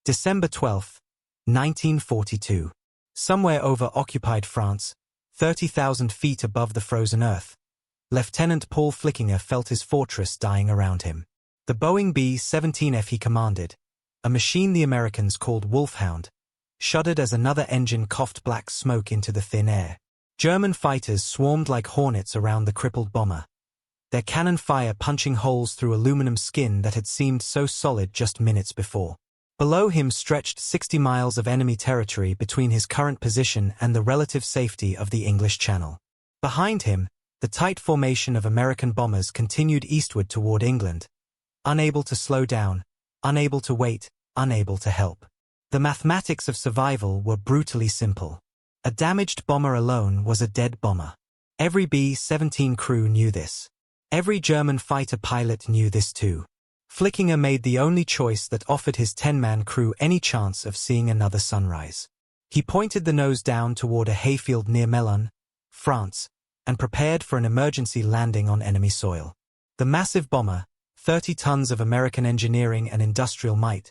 December 12th, 1942. Somewhere over occupied France, 30,000 feet above the frozen earth, Lieutenant Paul Flickinger felt his fortress dying around him. The Boeing B-17F he commanded, a machine the Americans called Wolfhound, shuddered as another engine coughed black smoke into the thin air. German fighters swarmed like hornets around the crippled bomber, their cannon fire punching holes through aluminum skin that had seemed so solid just minutes before. Below him stretched 60 miles of enemy territory between his current position and the relative safety of the English Channel. Behind him, the tight formation of American bombers continued eastward toward England, unable to slow down, unable to wait, unable to help. The mathematics of survival were brutally simple. A damaged bomber alone was a dead bomber. Every B-17 crew knew this. Every German fighter pilot knew this too. Flickinger made the only choice that offered his 10-man crew any chance of seeing another sunrise. He pointed the nose down toward a hayfield near Melun, France, and prepared for an emergency landing on enemy soil. The massive bomber, 30 tons of American engineering and industrial might,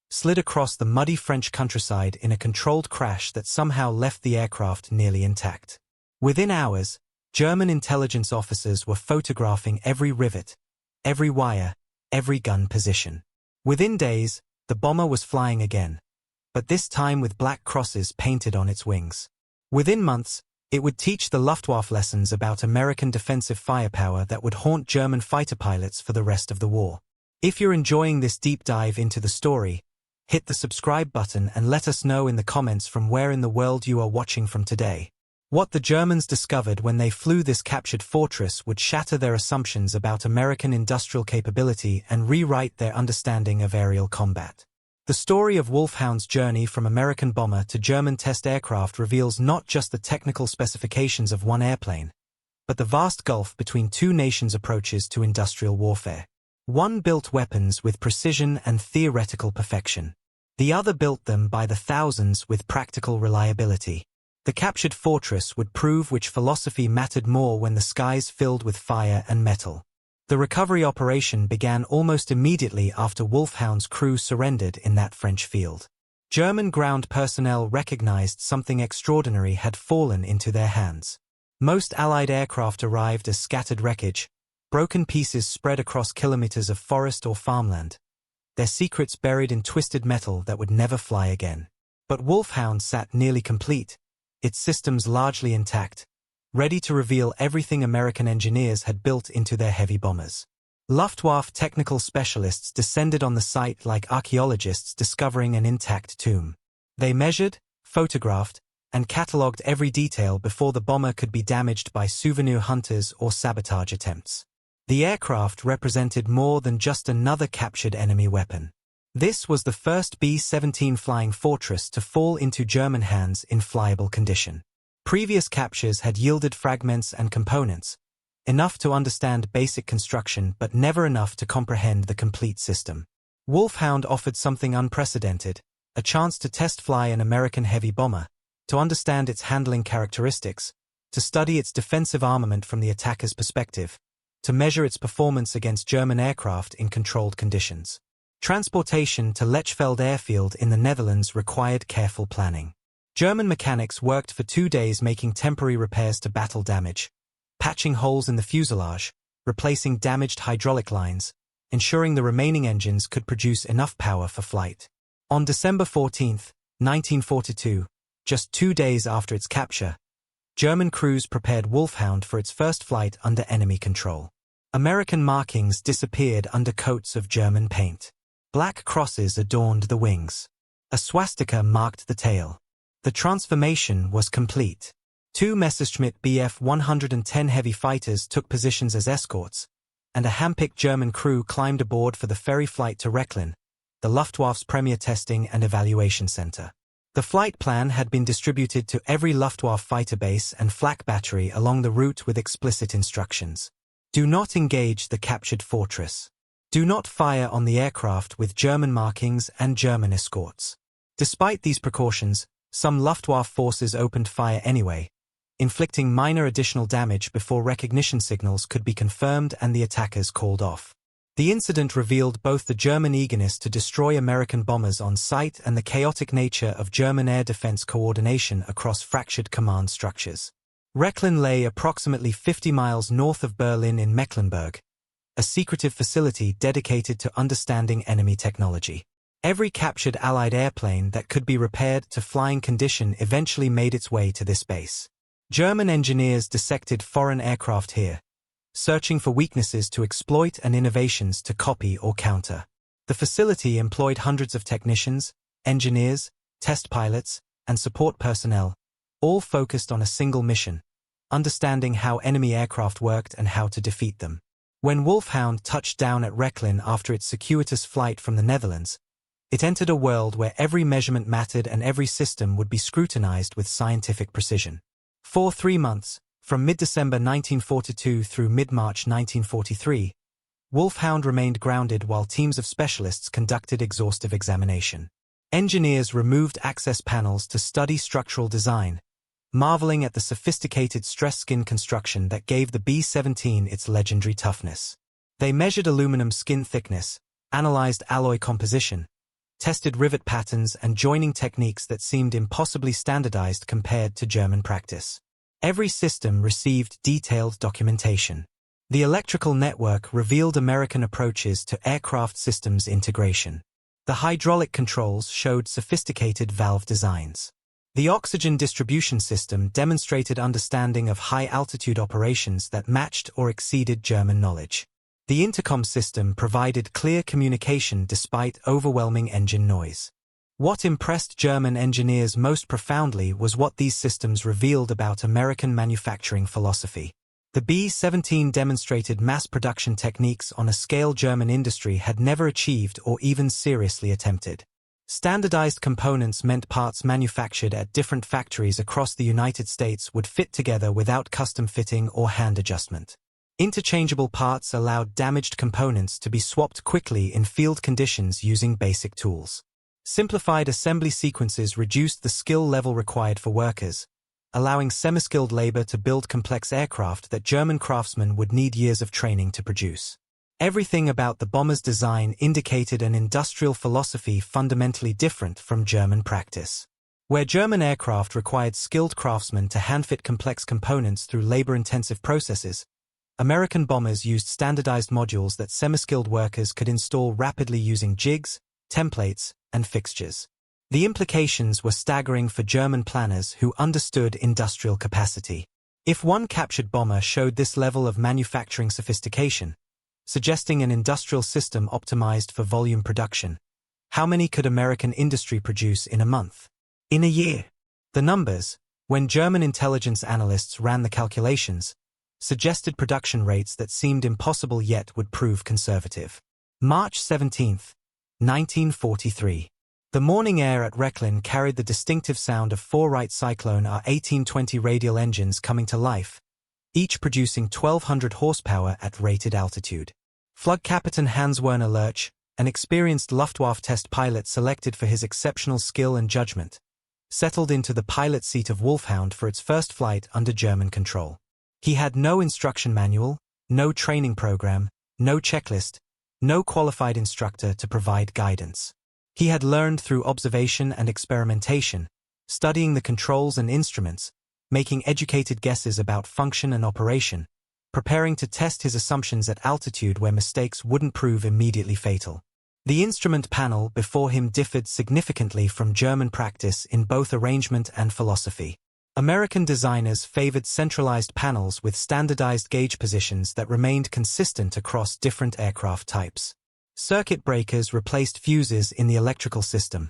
slid across the muddy French countryside in a controlled crash that somehow left the aircraft nearly intact. Within hours, German intelligence officers were photographing every rivet, every wire, every gun position. Within days, the bomber was flying again, but this time with black crosses painted on its wings. Within months, it would teach the Luftwaffe lessons about American defensive firepower that would haunt German fighter pilots for the rest of the war. If you're enjoying this deep dive into the story, hit the subscribe button and let us know in the comments from where in the world you are watching from today. What the Germans discovered when they flew this captured fortress would shatter their assumptions about American industrial capability and rewrite their understanding of aerial combat. The story of Wolfhound's journey from American bomber to German test aircraft reveals not just the technical specifications of one airplane, but the vast gulf between two nations' approaches to industrial warfare. One built weapons with precision and theoretical perfection. The other built them by the thousands with practical reliability. The captured fortress would prove which philosophy mattered more when the skies filled with fire and metal. The recovery operation began almost immediately after Wolfhound's crew surrendered in that French field. German ground personnel recognized something extraordinary had fallen into their hands. Most Allied aircraft arrived as scattered wreckage, broken pieces spread across kilometers of forest or farmland, their secrets buried in twisted metal that would never fly again. But Wolfhound sat nearly complete, its systems largely intact, ready to reveal everything American engineers had built into their heavy bombers. Luftwaffe technical specialists descended on the site like archaeologists discovering an intact tomb. They measured, photographed, and catalogued every detail before the bomber could be damaged by souvenir hunters or sabotage attempts. The aircraft represented more than just another captured enemy weapon. This was the first B-17 flying fortress to fall into German hands in flyable condition. Previous captures had yielded fragments and components, enough to understand basic construction but never enough to comprehend the complete system. Wolfhound offered something unprecedented, a chance to test fly an American heavy bomber, to understand its handling characteristics, to study its defensive armament from the attacker's perspective, to measure its performance against German aircraft in controlled conditions. Transportation to Lechfeld Airfield in the Netherlands required careful planning. German mechanics worked for 2 days making temporary repairs to battle damage, patching holes in the fuselage, replacing damaged hydraulic lines, ensuring the remaining engines could produce enough power for flight. On December 14, 1942, just 2 days after its capture, German crews prepared Wolfhound for its first flight under enemy control. American markings disappeared under coats of German paint. Black crosses adorned the wings. A swastika marked the tail. The transformation was complete. 2 Messerschmitt Bf 110 heavy fighters took positions as escorts, and a handpicked German crew climbed aboard for the ferry flight to Rechlin, the Luftwaffe's premier testing and evaluation center. The flight plan had been distributed to every Luftwaffe fighter base and flak battery along the route with explicit instructions. Do not engage the captured fortress. Do not fire on the aircraft with German markings and German escorts. Despite these precautions, some Luftwaffe forces opened fire anyway, inflicting minor additional damage before recognition signals could be confirmed and the attackers called off. The incident revealed both the German eagerness to destroy American bombers on sight and the chaotic nature of German air defense coordination across fractured command structures. Rechlin lay approximately 50 miles north of Berlin in Mecklenburg, a secretive facility dedicated to understanding enemy technology. Every captured Allied airplane that could be repaired to flying condition eventually made its way to this base. German engineers dissected foreign aircraft here, searching for weaknesses to exploit and innovations to copy or counter. The facility employed hundreds of technicians, engineers, test pilots, and support personnel, all focused on a single mission: understanding how enemy aircraft worked and how to defeat them. When Wolfhound touched down at Rechlin after its circuitous flight from the Netherlands, it entered a world where every measurement mattered and every system would be scrutinized with scientific precision. For 3 months, from mid-December 1942 through mid-March 1943, Wolfhound remained grounded while teams of specialists conducted exhaustive examination. Engineers removed access panels to study structural design, marveling at the sophisticated stress skin construction that gave the B-17 its legendary toughness. They measured aluminum skin thickness, analyzed alloy composition, tested rivet patterns and joining techniques that seemed impossibly standardized compared to German practice. Every system received detailed documentation. The electrical network revealed American approaches to aircraft systems integration. The hydraulic controls showed sophisticated valve designs. The oxygen distribution system demonstrated understanding of high-altitude operations that matched or exceeded German knowledge. The intercom system provided clear communication despite overwhelming engine noise. What impressed German engineers most profoundly was what these systems revealed about American manufacturing philosophy. The B-17 demonstrated mass production techniques on a scale German industry had never achieved or even seriously attempted. Standardized components meant parts manufactured at different factories across the United States would fit together without custom fitting or hand adjustment. Interchangeable parts allowed damaged components to be swapped quickly in field conditions using basic tools. Simplified assembly sequences reduced the skill level required for workers, allowing semi-skilled labor to build complex aircraft that German craftsmen would need years of training to produce. Everything about the bomber's design indicated an industrial philosophy fundamentally different from German practice. Where German aircraft required skilled craftsmen to hand-fit complex components through labor-intensive processes, American bombers used standardized modules that semi-skilled workers could install rapidly using jigs, templates, and fixtures. The implications were staggering for German planners who understood industrial capacity. If one captured bomber showed this level of manufacturing sophistication, suggesting an industrial system optimized for volume production, how many could American industry produce in a month? In a year? The numbers, when German intelligence analysts ran the calculations, suggested production rates that seemed impossible yet would prove conservative. March 17, 1943. The morning air at Rechlin carried the distinctive sound of 4 Wright Cyclone R1820 radial engines coming to life, each producing 1,200 horsepower at rated altitude. Flugkapitän Hans-Werner Lurch, an experienced Luftwaffe test pilot selected for his exceptional skill and judgment, settled into the pilot seat of Wolfhound for its first flight under German control. He had no instruction manual, no training program, no checklist, no qualified instructor to provide guidance. He had learned through observation and experimentation, studying the controls and instruments, making educated guesses about function and operation, preparing to test his assumptions at altitude where mistakes wouldn't prove immediately fatal. The instrument panel before him differed significantly from German practice in both arrangement and philosophy. American designers favored centralized panels with standardized gauge positions that remained consistent across different aircraft types. Circuit breakers replaced fuses in the electrical system,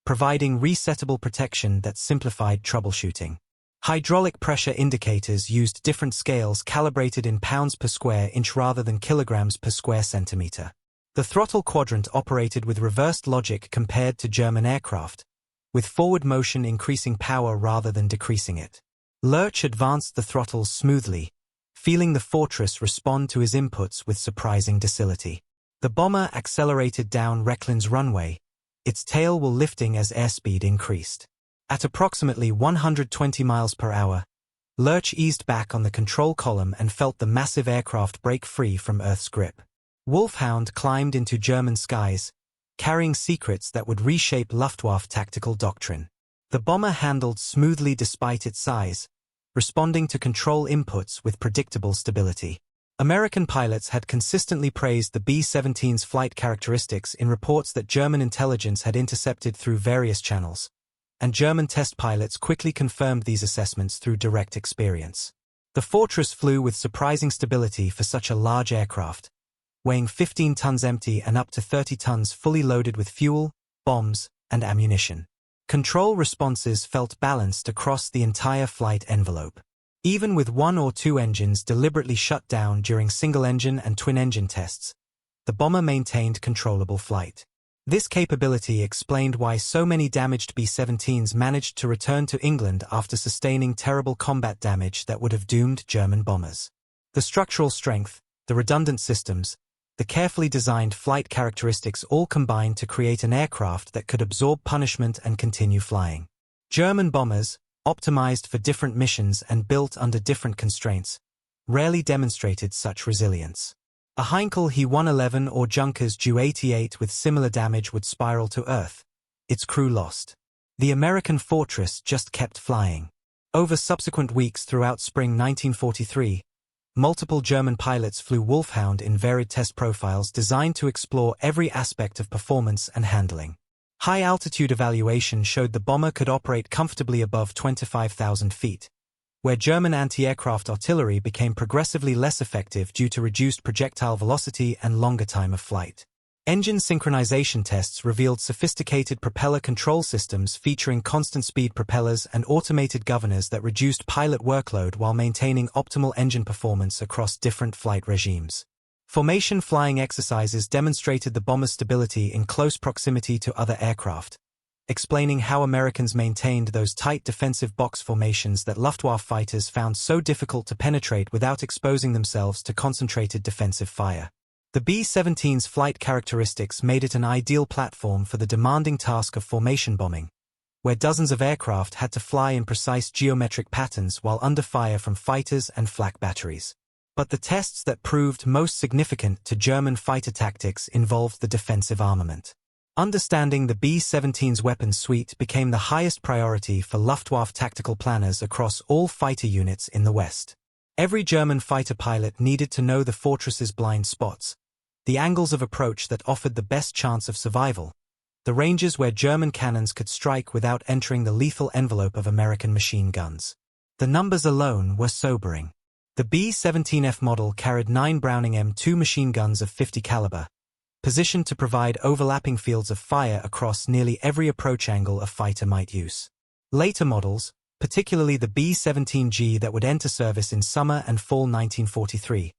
providing resettable protection that simplified troubleshooting. Hydraulic pressure indicators used different scales calibrated in pounds per square inch rather than kilograms per square centimeter. The throttle quadrant operated with reversed logic compared to German aircraft, with forward motion increasing power rather than decreasing it. Lurch advanced the throttles smoothly, feeling the fortress respond to his inputs with surprising docility. The bomber accelerated down Rechlin's runway, its tail wheel lifting as airspeed increased. At approximately 120 miles per hour, Lurch eased back on the control column and felt the massive aircraft break free from Earth's grip. Wolfhound climbed into German skies, carrying secrets that would reshape Luftwaffe tactical doctrine. The bomber handled smoothly despite its size, responding to control inputs with predictable stability. American pilots had consistently praised the B-17's flight characteristics in reports that German intelligence had intercepted through various channels, and German test pilots quickly confirmed these assessments through direct experience. The Fortress flew with surprising stability for such a large aircraft, weighing 15 tons empty and up to 30 tons fully loaded with fuel, bombs, and ammunition. Control responses felt balanced across the entire flight envelope. Even with one or two engines deliberately shut down during single-engine and twin-engine tests, the bomber maintained controllable flight. This capability explained why so many damaged B-17s managed to return to England after sustaining terrible combat damage that would have doomed German bombers. The structural strength, the redundant systems, the carefully designed flight characteristics all combined to create an aircraft that could absorb punishment and continue flying. German bombers, optimized for different missions and built under different constraints, rarely demonstrated such resilience. A Heinkel He-111 or Junkers Ju-88 with similar damage would spiral to Earth, its crew lost. The American Fortress just kept flying. Over subsequent weeks throughout spring 1943, multiple German pilots flew Wolfhound in varied test profiles designed to explore every aspect of performance and handling. High-altitude evaluation showed the bomber could operate comfortably above 25,000 feet, where German anti-aircraft artillery became progressively less effective due to reduced projectile velocity and longer time of flight. Engine synchronization tests revealed sophisticated propeller control systems featuring constant-speed propellers and automated governors that reduced pilot workload while maintaining optimal engine performance across different flight regimes. Formation flying exercises demonstrated the bomber's stability in close proximity to other aircraft, explaining how Americans maintained those tight defensive box formations that Luftwaffe fighters found so difficult to penetrate without exposing themselves to concentrated defensive fire. The B-17's flight characteristics made it an ideal platform for the demanding task of formation bombing, where dozens of aircraft had to fly in precise geometric patterns while under fire from fighters and flak batteries. But the tests that proved most significant to German fighter tactics involved the defensive armament. Understanding the B-17's weapons suite became the highest priority for Luftwaffe tactical planners across all fighter units in the West. Every German fighter pilot needed to know the Fortress's blind spots, the angles of approach that offered the best chance of survival, the ranges where German cannons could strike without entering the lethal envelope of American machine guns. The numbers alone were sobering. The B-17F model carried 9 Browning M2 machine guns of 50 caliber, positioned to provide overlapping fields of fire across nearly every approach angle a fighter might use. Later models, particularly the B-17G that would enter service in summer and fall 1943,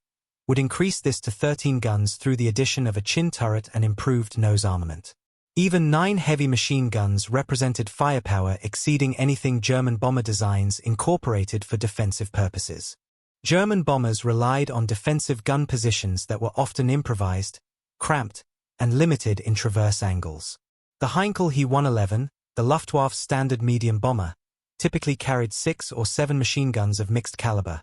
would increase this to 13 guns through the addition of a chin turret and improved nose armament. Even 9 heavy machine guns represented firepower exceeding anything German bomber designs incorporated for defensive purposes. German bombers relied on defensive gun positions that were often improvised, cramped, and limited in traverse angles. The Heinkel He-111, the Luftwaffe's standard medium bomber, typically carried 6 or 7 machine guns of mixed caliber,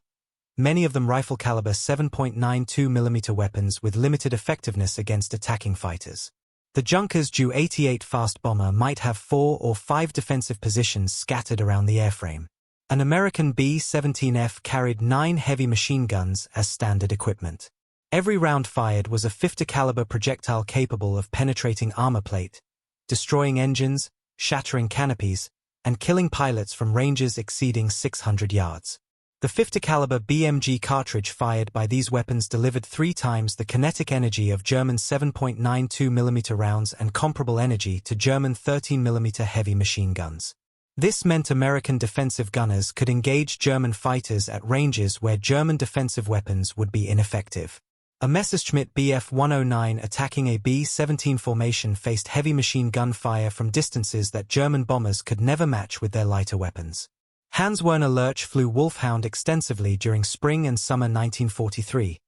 many of them rifle-caliber 7.92 mm weapons with limited effectiveness against attacking fighters. The Junkers Ju-88 fast bomber might have 4 or 5 defensive positions scattered around the airframe. An American B-17F carried 9 heavy machine guns as standard equipment. Every round fired was a 50 caliber projectile capable of penetrating armor plate, destroying engines, shattering canopies, and killing pilots from ranges exceeding 600 yards. The 50 caliber BMG cartridge fired by these weapons delivered 3 times the kinetic energy of German 7.92 mm rounds and comparable energy to German 13 mm heavy machine guns. This meant American defensive gunners could engage German fighters at ranges where German defensive weapons would be ineffective. A Messerschmitt Bf-109 attacking a B-17 formation faced heavy machine gun fire from distances that German bombers could never match with their lighter weapons. Hans-Werner Lerch flew Wolfhound extensively during spring and summer 1943,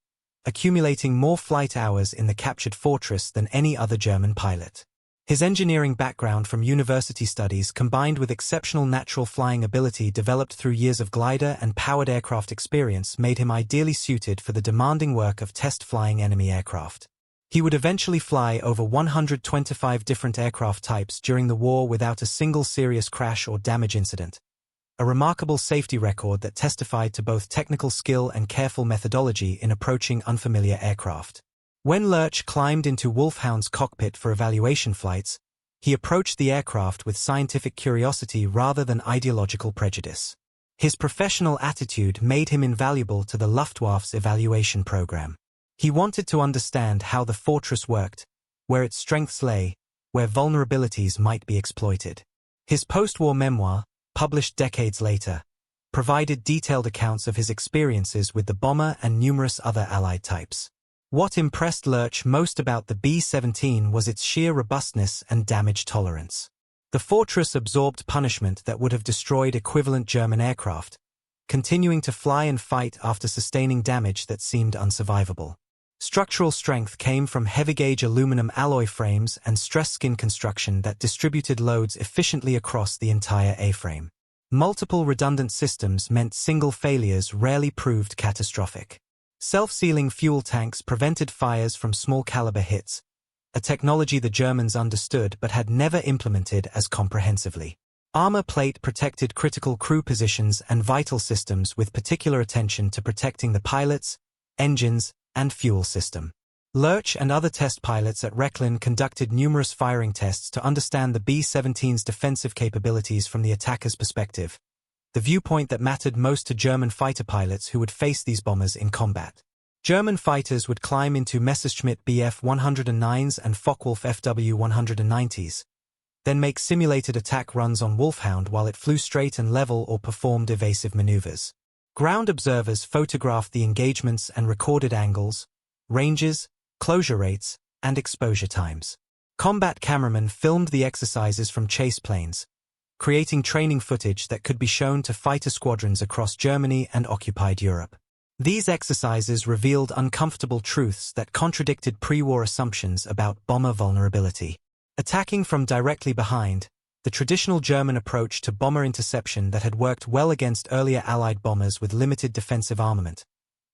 accumulating more flight hours in the captured fortress than any other German pilot. His engineering background from university studies combined with exceptional natural flying ability developed through years of glider and powered aircraft experience made him ideally suited for the demanding work of test flying enemy aircraft. He would eventually fly over 125 different aircraft types during the war without a single serious crash or damage incident, a remarkable safety record that testified to both technical skill and careful methodology in approaching unfamiliar aircraft. When Lurch climbed into Wolfhound's cockpit for evaluation flights, he approached the aircraft with scientific curiosity rather than ideological prejudice. His professional attitude made him invaluable to the Luftwaffe's evaluation program. He wanted to understand how the fortress worked, where its strengths lay, where vulnerabilities might be exploited. His post-war memoir, published decades later, provided detailed accounts of his experiences with the bomber and numerous other Allied types. What impressed Lurch most about the B-17 was its sheer robustness and damage tolerance. The fortress absorbed punishment that would have destroyed equivalent German aircraft, continuing to fly and fight after sustaining damage that seemed unsurvivable. Structural strength came from heavy-gauge aluminum alloy frames and stressed skin construction that distributed loads efficiently across the entire A-frame. Multiple redundant systems meant single failures rarely proved catastrophic. Self-sealing fuel tanks prevented fires from small-caliber hits, a technology the Germans understood but had never implemented as comprehensively. Armor plate protected critical crew positions and vital systems with particular attention to protecting the pilots, engines, and fuel system. Lurch and other test pilots at Rechlin conducted numerous firing tests to understand the B-17's defensive capabilities from the attacker's perspective, the viewpoint that mattered most to German fighter pilots who would face these bombers in combat. German fighters would climb into Messerschmitt Bf-109s and Focke-Wulf Fw-190s, then make simulated attack runs on Wolfhound while it flew straight and level or performed evasive maneuvers. Ground observers photographed the engagements and recorded angles, ranges, closure rates, and exposure times. Combat cameramen filmed the exercises from chase planes, creating training footage that could be shown to fighter squadrons across Germany and occupied Europe. These exercises revealed uncomfortable truths that contradicted pre-war assumptions about bomber vulnerability. Attacking from directly behind, the traditional German approach to bomber interception that had worked well against earlier Allied bombers with limited defensive armament,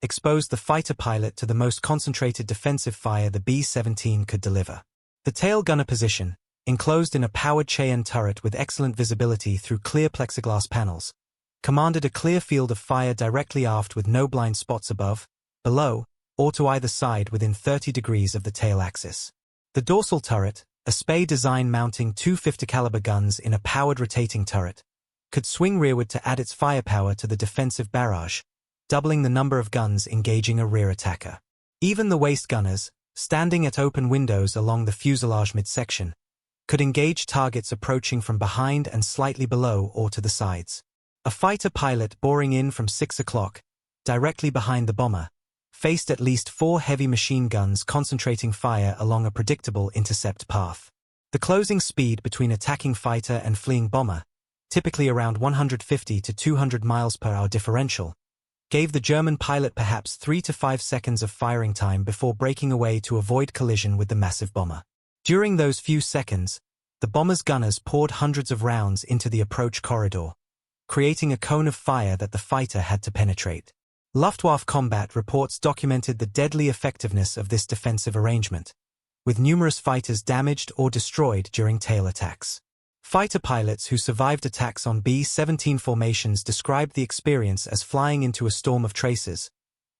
exposed the fighter pilot to the most concentrated defensive fire the B-17 could deliver. The tail gunner position, enclosed in a powered Cheyenne turret with excellent visibility through clear plexiglass panels, commanded a clear field of fire directly aft with no blind spots above, below, or to either side within 30 degrees of the tail axis. The dorsal turret, a Spey design mounting two 50-caliber guns in a powered rotating turret, could swing rearward to add its firepower to the defensive barrage, doubling the number of guns engaging a rear attacker. Even the waist gunners, standing at open windows along the fuselage midsection, could engage targets approaching from behind and slightly below or to the sides. A fighter pilot boring in from 6 o'clock, directly behind the bomber, faced at least 4 heavy machine guns concentrating fire along a predictable intercept path. The closing speed between attacking fighter and fleeing bomber, typically around 150 to 200 miles per hour differential, gave the German pilot perhaps 3 to 5 seconds of firing time before breaking away to avoid collision with the massive bomber. During those few seconds, the bomber's gunners poured hundreds of rounds into the approach corridor, creating a cone of fire that the fighter had to penetrate. Luftwaffe combat reports documented the deadly effectiveness of this defensive arrangement, with numerous fighters damaged or destroyed during tail attacks. Fighter pilots who survived attacks on B-17 formations described the experience as flying into a storm of tracers,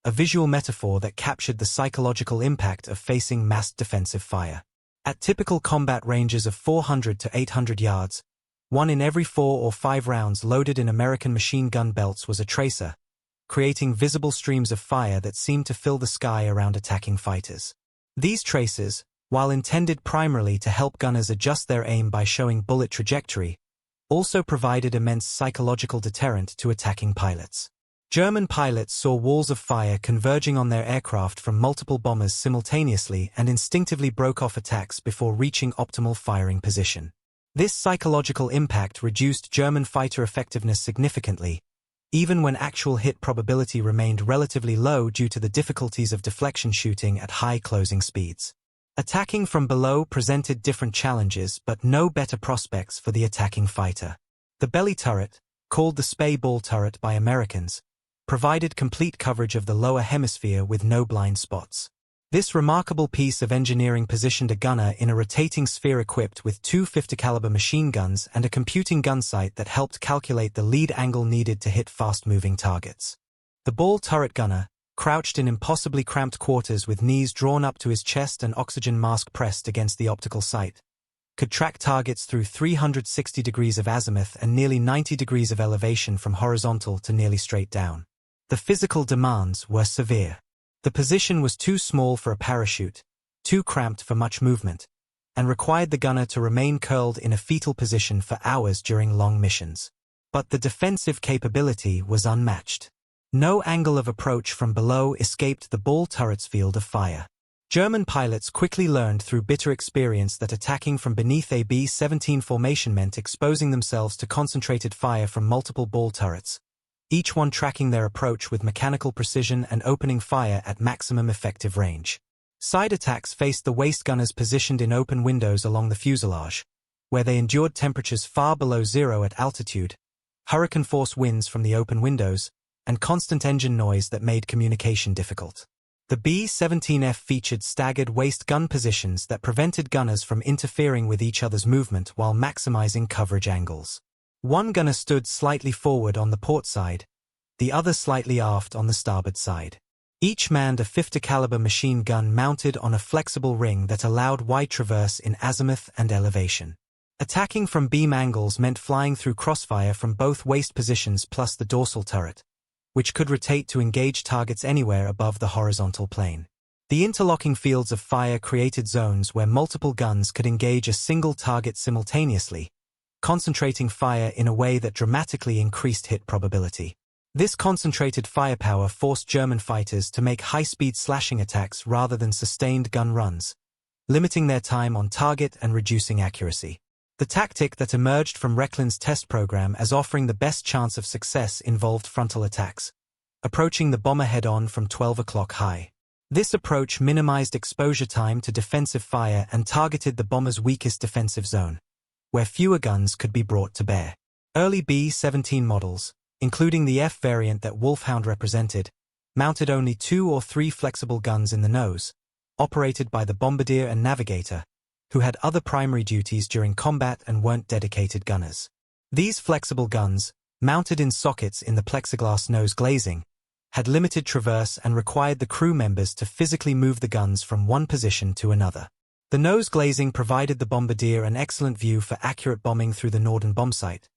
a visual metaphor that captured the psychological impact of facing massed defensive fire. At typical combat ranges of 400 to 800 yards, 1 in every 4 or 5 rounds loaded in American machine gun belts was a tracer, creating visible streams of fire that seemed to fill the sky around attacking fighters. These tracers, while intended primarily to help gunners adjust their aim by showing bullet trajectory, also provided immense psychological deterrent to attacking pilots. German pilots saw walls of fire converging on their aircraft from multiple bombers simultaneously and instinctively broke off attacks before reaching optimal firing position. This psychological impact reduced German fighter effectiveness significantly, even when actual hit probability remained relatively low due to the difficulties of deflection shooting at high closing speeds. Attacking from below presented different challenges but no better prospects for the attacking fighter. The belly turret, called the Spey ball turret by Americans, provided complete coverage of the lower hemisphere with no blind spots. This remarkable piece of engineering positioned a gunner in a rotating sphere equipped with two 50-caliber machine guns and a computing gun sight that helped calculate the lead angle needed to hit fast-moving targets. The ball turret gunner, crouched in impossibly cramped quarters with knees drawn up to his chest and oxygen mask pressed against the optical sight, could track targets through 360 degrees of azimuth and nearly 90 degrees of elevation from horizontal to nearly straight down. The physical demands were severe. The position was too small for a parachute, too cramped for much movement, and required the gunner to remain curled in a fetal position for hours during long missions. But the defensive capability was unmatched. No angle of approach from below escaped the ball turret's field of fire. German pilots quickly learned through bitter experience that attacking from beneath a B-17 formation meant exposing themselves to concentrated fire from multiple ball turrets, each one tracking their approach with mechanical precision and opening fire at maximum effective range. Side attacks faced the waist gunners positioned in open windows along the fuselage, where they endured temperatures far below zero at altitude, hurricane-force winds from the open windows, and constant engine noise that made communication difficult. The B-17F featured staggered waist gun positions that prevented gunners from interfering with each other's movement while maximizing coverage angles. One gunner stood slightly forward on the port side, the other slightly aft on the starboard side. Each manned a 50-caliber machine gun mounted on a flexible ring that allowed wide traverse in azimuth and elevation. Attacking from beam angles meant flying through crossfire from both waist positions plus the dorsal turret, which could rotate to engage targets anywhere above the horizontal plane. The interlocking fields of fire created zones where multiple guns could engage a single target simultaneously, concentrating fire in a way that dramatically increased hit probability. This concentrated firepower forced German fighters to make high-speed slashing attacks rather than sustained gun runs, limiting their time on target and reducing accuracy. The tactic that emerged from Recklin's test program as offering the best chance of success involved frontal attacks, approaching the bomber head-on from 12 o'clock high. This approach minimized exposure time to defensive fire and targeted the bomber's weakest defensive zone, where fewer guns could be brought to bear. Early B-17 models, including the F variant that Wolfhound represented, mounted only 2 or 3 flexible guns in the nose, operated by the bombardier and navigator, who had other primary duties during combat and weren't dedicated gunners. These flexible guns, mounted in sockets in the plexiglass nose glazing, had limited traverse and required the crew members to physically move the guns from one position to another. The nose glazing provided the bombardier an excellent view for accurate bombing through the Norden bombsight,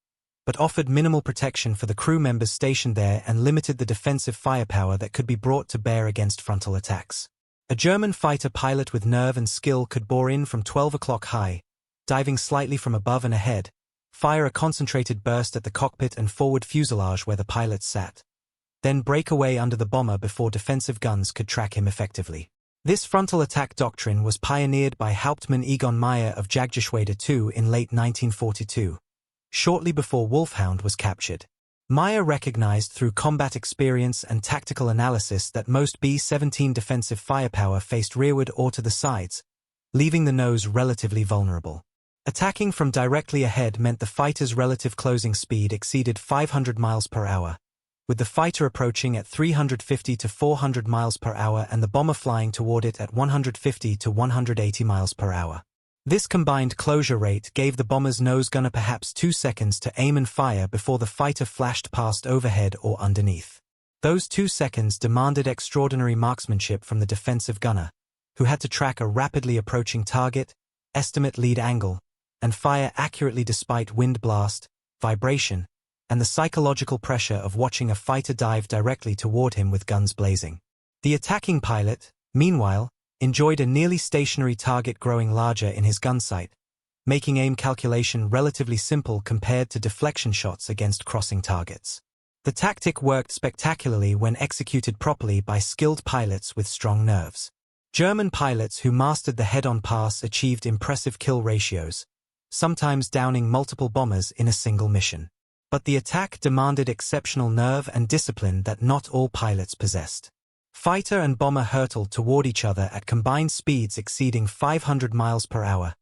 but offered minimal protection for the crew members stationed there and limited the defensive firepower that could be brought to bear against frontal attacks. A German fighter pilot with nerve and skill could bore in from 12 o'clock high, diving slightly from above and ahead, fire a concentrated burst at the cockpit and forward fuselage where the pilot sat, then break away under the bomber before defensive guns could track him effectively. This frontal attack doctrine was pioneered by Hauptmann Egon Meyer of Jagdgeschwader II in late 1942, shortly before Wolfhound was captured. Meyer recognized through combat experience and tactical analysis that most B-17 defensive firepower faced rearward or to the sides, leaving the nose relatively vulnerable. Attacking from directly ahead meant the fighter's relative closing speed exceeded 500 miles per hour, with the fighter approaching at 350 to 400 miles per hour and the bomber flying toward it at 150 to 180 miles per hour. This combined closure rate gave the bomber's nose gunner perhaps 2 seconds to aim and fire before the fighter flashed past overhead or underneath. Those 2 seconds demanded extraordinary marksmanship from the defensive gunner, who had to track a rapidly approaching target, estimate lead angle, and fire accurately despite wind blast, vibration, and the psychological pressure of watching a fighter dive directly toward him with guns blazing. The attacking pilot, meanwhile, enjoyed a nearly stationary target growing larger in his gun sight, making aim calculation relatively simple compared to deflection shots against crossing targets. The tactic worked spectacularly when executed properly by skilled pilots with strong nerves. German pilots who mastered the head-on pass achieved impressive kill ratios, sometimes downing multiple bombers in a single mission. But the attack demanded exceptional nerve and discipline that not all pilots possessed. Fighter and bomber hurtled toward each other at combined speeds exceeding 500 miles per hour,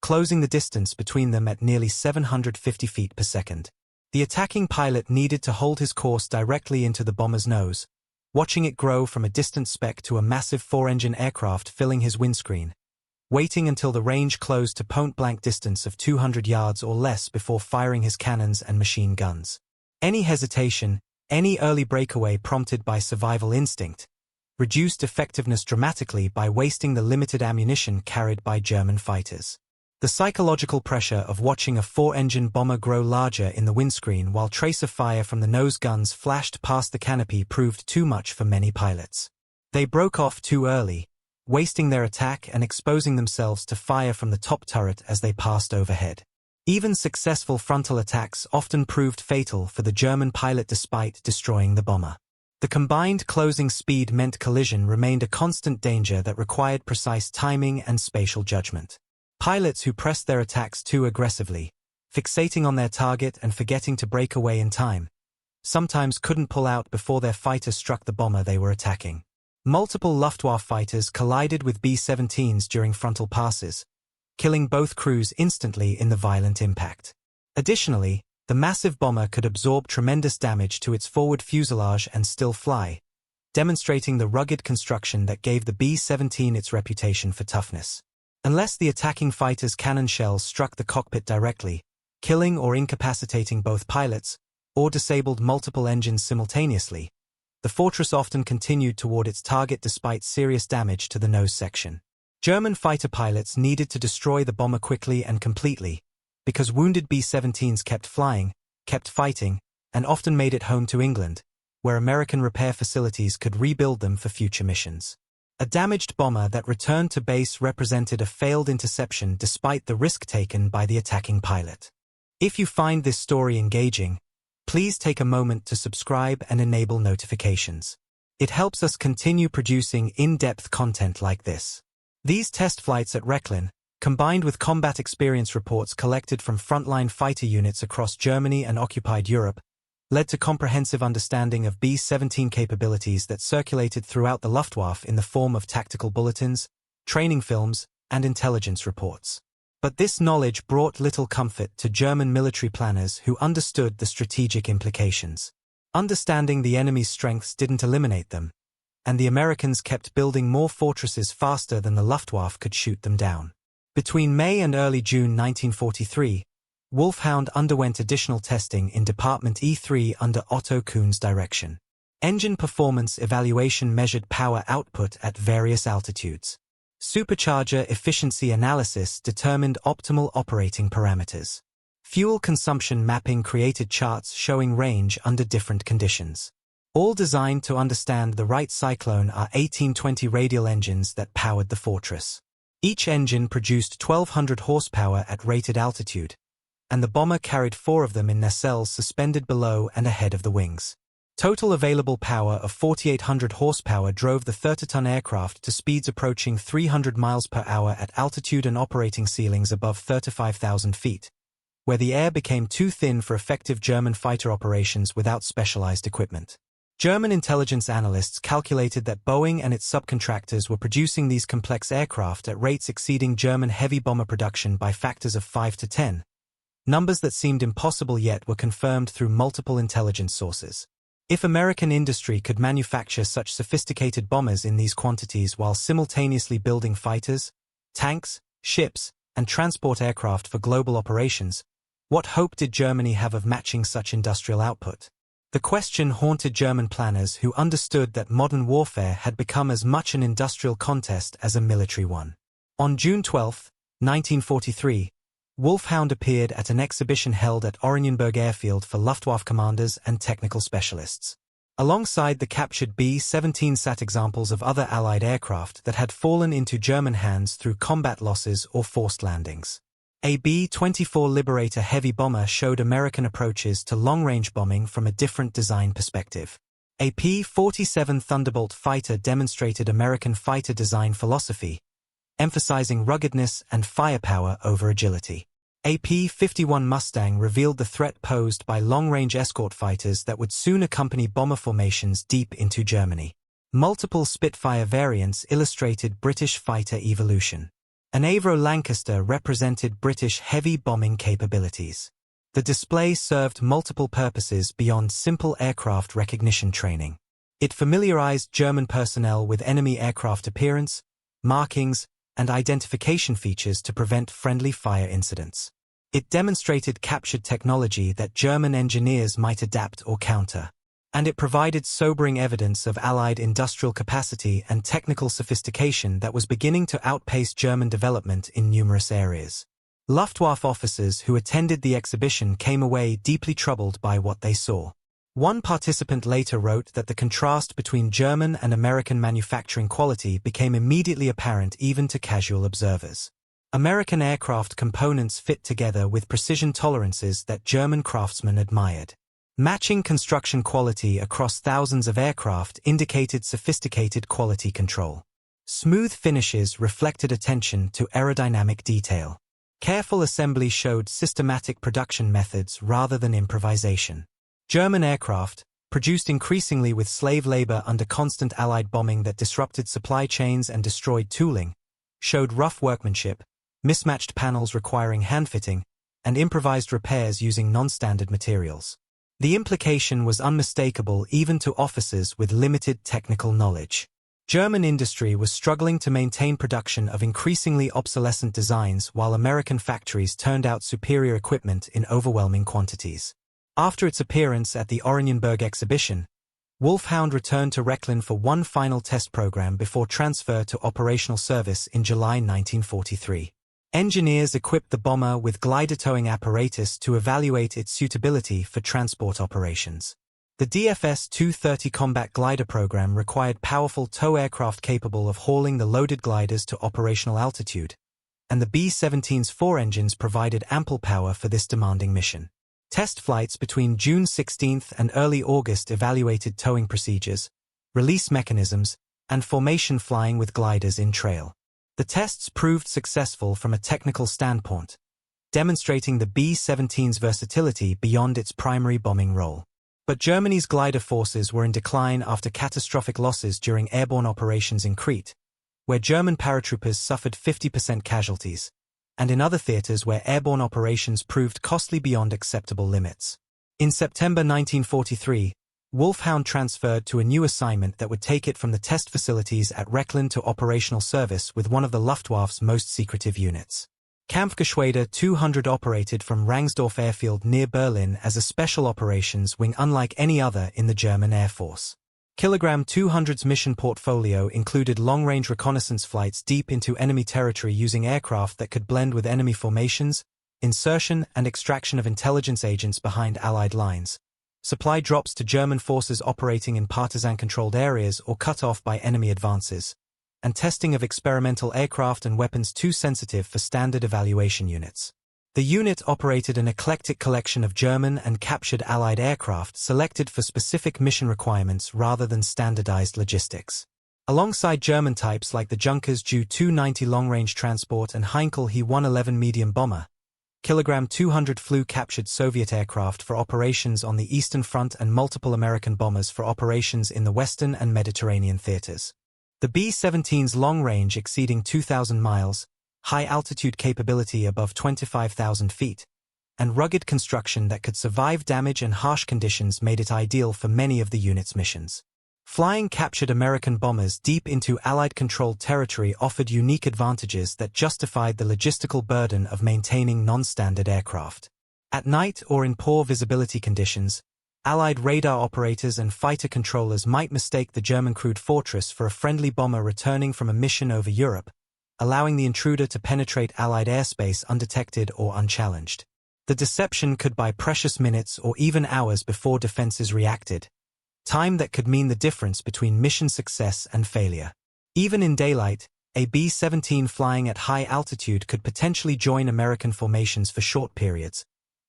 closing the distance between them at nearly 750 feet per second. The attacking pilot needed to hold his course directly into the bomber's nose, watching it grow from a distant speck to a massive four-engine aircraft filling his windscreen, waiting until the range closed to point-blank distance of 200 yards or less before firing his cannons and machine guns. Any hesitation, any early breakaway prompted by survival instinct, reduced effectiveness dramatically by wasting the limited ammunition carried by German fighters. The psychological pressure of watching a four-engine bomber grow larger in the windscreen while tracer fire from the nose guns flashed past the canopy proved too much for many pilots. They broke off too early, wasting their attack and exposing themselves to fire from the top turret as they passed overhead. Even successful frontal attacks often proved fatal for the German pilot despite destroying the bomber. The combined closing speed meant collision remained a constant danger that required precise timing and spatial judgment. Pilots who pressed their attacks too aggressively, fixating on their target and forgetting to break away in time, sometimes couldn't pull out before their fighter struck the bomber they were attacking. Multiple Luftwaffe fighters collided with B-17s during frontal passes, killing both crews instantly in the violent impact. Additionally, the massive bomber could absorb tremendous damage to its forward fuselage and still fly, demonstrating the rugged construction that gave the B-17 its reputation for toughness. Unless the attacking fighter's cannon shells struck the cockpit directly, killing or incapacitating both pilots, or disabled multiple engines simultaneously, the fortress often continued toward its target despite serious damage to the nose section. German fighter pilots needed to destroy the bomber quickly and completely, because wounded B-17s kept flying, kept fighting, and often made it home to England, where American repair facilities could rebuild them for future missions. A damaged bomber that returned to base represented a failed interception despite the risk taken by the attacking pilot. If you find this story engaging, please take a moment to subscribe and enable notifications. It helps us continue producing in-depth content like this. These test flights at Rechlin, combined with combat experience reports collected from frontline fighter units across Germany and occupied Europe, led to comprehensive understanding of B-17 capabilities that circulated throughout the Luftwaffe in the form of tactical bulletins, training films, and intelligence reports. But this knowledge brought little comfort to German military planners who understood the strategic implications. Understanding the enemy's strengths didn't eliminate them, and the Americans kept building more fortresses faster than the Luftwaffe could shoot them down. Between May and early June 1943, Wolfhound underwent additional testing in Department E3 under Otto Kuhn's direction. Engine performance evaluation measured power output at various altitudes. Supercharger efficiency analysis determined optimal operating parameters. Fuel consumption mapping created charts showing range under different conditions. All designed to understand the right Cyclone R1820 radial engines that powered the fortress. Each engine produced 1200 horsepower at rated altitude, and the bomber carried 4 of them in nacelles suspended below and ahead of the wings. Total available power of 4,800 horsepower drove the 30-ton aircraft to speeds approaching 300 miles per hour at altitude and operating ceilings above 35,000 feet, where the air became too thin for effective German fighter operations without specialized equipment. German intelligence analysts calculated that Boeing and its subcontractors were producing these complex aircraft at rates exceeding German heavy bomber production by factors of 5 to 10. Numbers that seemed impossible yet were confirmed through multiple intelligence sources. If American industry could manufacture such sophisticated bombers in these quantities while simultaneously building fighters, tanks, ships, and transport aircraft for global operations, what hope did Germany have of matching such industrial output? The question haunted German planners who understood that modern warfare had become as much an industrial contest as a military one. On June 12, 1943, Wolfhound appeared at an exhibition held at Oranienburg Airfield for Luftwaffe commanders and technical specialists. Alongside the captured B-17 sat examples of other Allied aircraft that had fallen into German hands through combat losses or forced landings. A B-24 Liberator heavy bomber showed American approaches to long-range bombing from a different design perspective. A P-47 Thunderbolt fighter demonstrated American fighter design philosophy, emphasizing ruggedness and firepower over agility. A P-51 Mustang revealed the threat posed by long-range escort fighters that would soon accompany bomber formations deep into Germany. Multiple Spitfire variants illustrated British fighter evolution. An Avro Lancaster represented British heavy bombing capabilities. The display served multiple purposes beyond simple aircraft recognition training. It familiarized German personnel with enemy aircraft appearance, markings, and identification features to prevent friendly fire incidents. It demonstrated captured technology that German engineers might adapt or counter. And it provided sobering evidence of Allied industrial capacity and technical sophistication that was beginning to outpace German development in numerous areas. Luftwaffe officers who attended the exhibition came away deeply troubled by what they saw. One participant later wrote that the contrast between German and American manufacturing quality became immediately apparent even to casual observers. American aircraft components fit together with precision tolerances that German craftsmen admired. Matching construction quality across thousands of aircraft indicated sophisticated quality control. Smooth finishes reflected attention to aerodynamic detail. Careful assembly showed systematic production methods rather than improvisation. German aircraft, produced increasingly with slave labor under constant Allied bombing that disrupted supply chains and destroyed tooling, showed rough workmanship, mismatched panels requiring hand-fitting, and improvised repairs using non-standard materials. The implication was unmistakable even to officers with limited technical knowledge. German industry was struggling to maintain production of increasingly obsolescent designs while American factories turned out superior equipment in overwhelming quantities. After its appearance at the Oranienburg exhibition, Wolfhound returned to Rechlin for one final test program before transfer to operational service in July 1943. Engineers equipped the bomber with glider towing apparatus to evaluate its suitability for transport operations. The DFS-230 combat glider program required powerful tow aircraft capable of hauling the loaded gliders to operational altitude, and the B-17's four engines provided ample power for this demanding mission. Test flights between June 16 and early August evaluated towing procedures, release mechanisms, and formation flying with gliders in trail. The tests proved successful from a technical standpoint, demonstrating the B-17's versatility beyond its primary bombing role. But Germany's glider forces were in decline after catastrophic losses during airborne operations in Crete, where German paratroopers suffered 50% casualties, and in other theaters where airborne operations proved costly beyond acceptable limits. In September 1943, Wolfhound transferred to a new assignment that would take it from the test facilities at Rechlin to operational service with one of the Luftwaffe's most secretive units. Kampfgeschwader 200 operated from Rangsdorf Airfield near Berlin as a special operations wing unlike any other in the German Air Force. Kilogram 200's mission portfolio included long-range reconnaissance flights deep into enemy territory using aircraft that could blend with enemy formations, insertion and extraction of intelligence agents behind Allied lines, supply drops to German forces operating in partisan-controlled areas or cut off by enemy advances, and testing of experimental aircraft and weapons too sensitive for standard evaluation units. The unit operated an eclectic collection of German and captured Allied aircraft selected for specific mission requirements rather than standardized logistics. Alongside German types like the Junkers Ju-290 long-range transport and Heinkel He-111 medium bomber, Kilogram 200 flew captured Soviet aircraft for operations on the Eastern Front and multiple American bombers for operations in the Western and Mediterranean theaters. The B-17's long range exceeding 2,000 miles, high-altitude capability above 25,000 feet, and rugged construction that could survive damage and harsh conditions made it ideal for many of the unit's missions. Flying captured American bombers deep into Allied-controlled territory offered unique advantages that justified the logistical burden of maintaining non-standard aircraft. At night or in poor visibility conditions, Allied radar operators and fighter controllers might mistake the German crewed fortress for a friendly bomber returning from a mission over Europe, allowing the intruder to penetrate Allied airspace undetected or unchallenged. The deception could buy precious minutes or even hours before defenses reacted, time that could mean the difference between mission success and failure. Even in daylight, a B-17 flying at high altitude could potentially join American formations for short periods,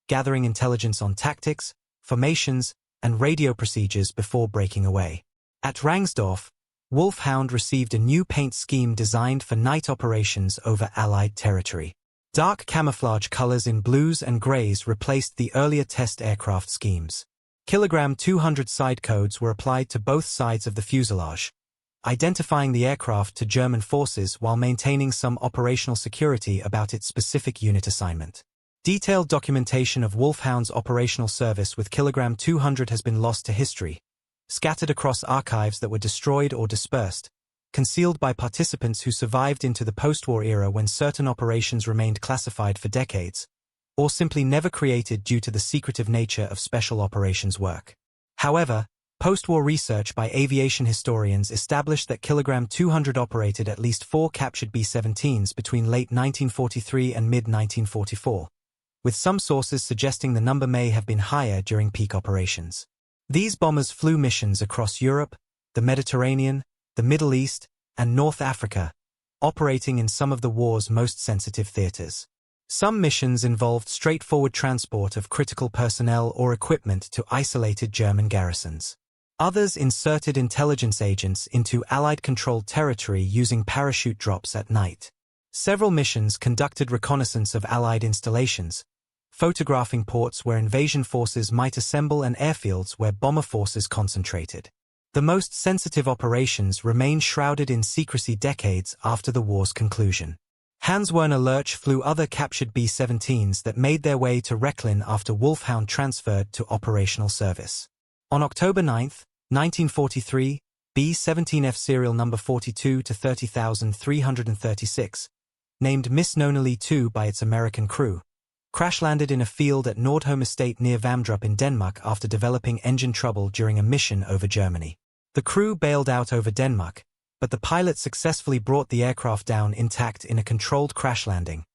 gathering intelligence on tactics, formations, and radio procedures before breaking away. At Rangsdorf, Wolfhound received a new paint scheme designed for night operations over Allied territory. Dark camouflage colors in blues and grays replaced the earlier test aircraft schemes. Kilogram 200 side codes were applied to both sides of the fuselage, identifying the aircraft to German forces while maintaining some operational security about its specific unit assignment. Detailed documentation of Wolfhound's operational service with Kilogram 200 has been lost to history, scattered across archives that were destroyed or dispersed, concealed by participants who survived into the post-war era when certain operations remained classified for decades, or simply never created due to the secretive nature of special operations work. However, post-war research by aviation historians established that Kilogram 200 operated at least 4 captured B-17s between late 1943 and mid-1944, with some sources suggesting the number may have been higher during peak operations. These bombers flew missions across Europe, the Mediterranean, the Middle East, and North Africa, operating in some of the war's most sensitive theaters. Some missions involved straightforward transport of critical personnel or equipment to isolated German garrisons. Others inserted intelligence agents into Allied-controlled territory using parachute drops at night. Several missions conducted reconnaissance of Allied installations, photographing ports where invasion forces might assemble and airfields where bomber forces concentrated. The most sensitive operations remained shrouded in secrecy decades after the war's conclusion. Hans-Werner Lurch flew other captured B-17s that made their way to Rechlin after Wolfhound transferred to operational service. On October 9, 1943, B-17F serial number 42 to 30,336, named misnonnally 2 by its American crew, crash-landed in a field at Nordholm Estate near Vamdrup in Denmark after developing engine trouble during a mission over Germany. The crew bailed out over Denmark, but the pilot successfully brought the aircraft down intact in a controlled crash landing,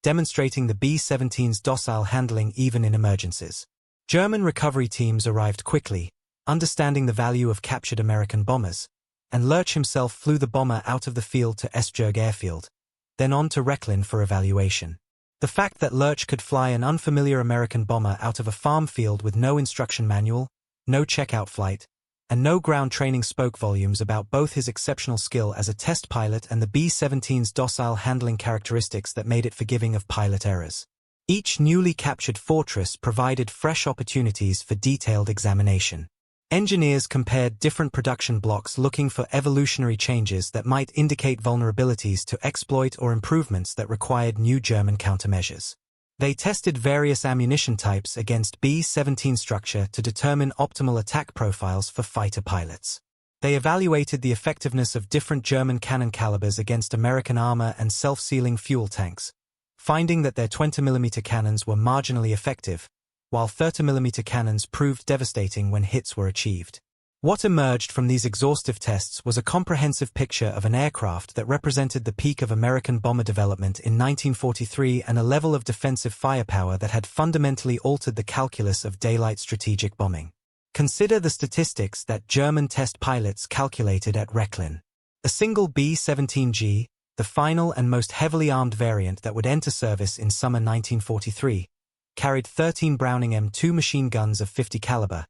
demonstrating the B-17's docile handling even in emergencies. German recovery teams arrived quickly, understanding the value of captured American bombers, and Lurch himself flew the bomber out of the field to Esbjerg Airfield, then on to Rechlin for evaluation. The fact that Lurch could fly an unfamiliar American bomber out of a farm field with no instruction manual, no checkout flight, and no ground training spoke volumes about both his exceptional skill as a test pilot and the B-17's docile handling characteristics that made it forgiving of pilot errors. Each newly captured fortress provided fresh opportunities for detailed examination. Engineers compared different production blocks looking for evolutionary changes that might indicate vulnerabilities to exploit or improvements that required new German countermeasures. They tested various ammunition types against B-17 structure to determine optimal attack profiles for fighter pilots. They evaluated the effectiveness of different German cannon calibers against American armor and self-sealing fuel tanks, finding that their 20mm cannons were marginally effective, while 30mm cannons proved devastating when hits were achieved. What emerged from these exhaustive tests was a comprehensive picture of an aircraft that represented the peak of American bomber development in 1943 and a level of defensive firepower that had fundamentally altered the calculus of daylight strategic bombing. Consider the statistics that German test pilots calculated at Rechlin. A single B-17G, the final and most heavily armed variant that would enter service in summer 1943, carried 13 Browning M2 machine guns of 50 caliber,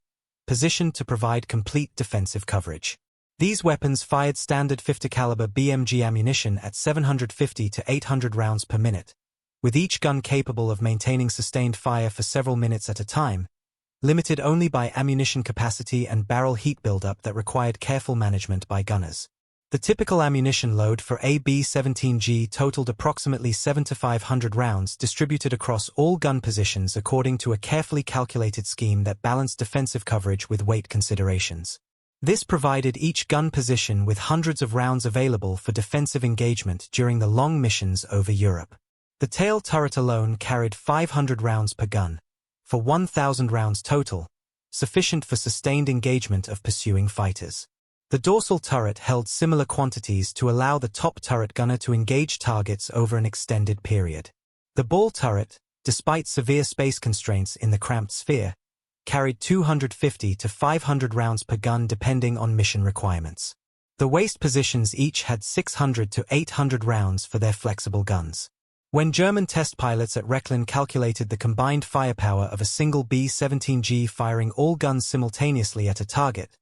positioned to provide complete defensive coverage. These weapons fired standard 50 caliber BMG ammunition at 750 to 800 rounds per minute, with each gun capable of maintaining sustained fire for several minutes at a time, limited only by ammunition capacity and barrel heat buildup that required careful management by gunners. The typical ammunition load for a B-17G totaled approximately 700 to 500 rounds distributed across all gun positions according to a carefully calculated scheme that balanced defensive coverage with weight considerations. This provided each gun position with hundreds of rounds available for defensive engagement during the long missions over Europe. The tail turret alone carried 500 rounds per gun, for 1,000 rounds total, sufficient for sustained engagement of pursuing fighters. The dorsal turret held similar quantities to allow the top turret gunner to engage targets over an extended period. The ball turret, despite severe space constraints in the cramped sphere, carried 250 to 500 rounds per gun depending on mission requirements. The waist positions each had 600 to 800 rounds for their flexible guns. When German test pilots at Rechlin calculated the combined firepower of a single B-17G firing all guns simultaneously at a target,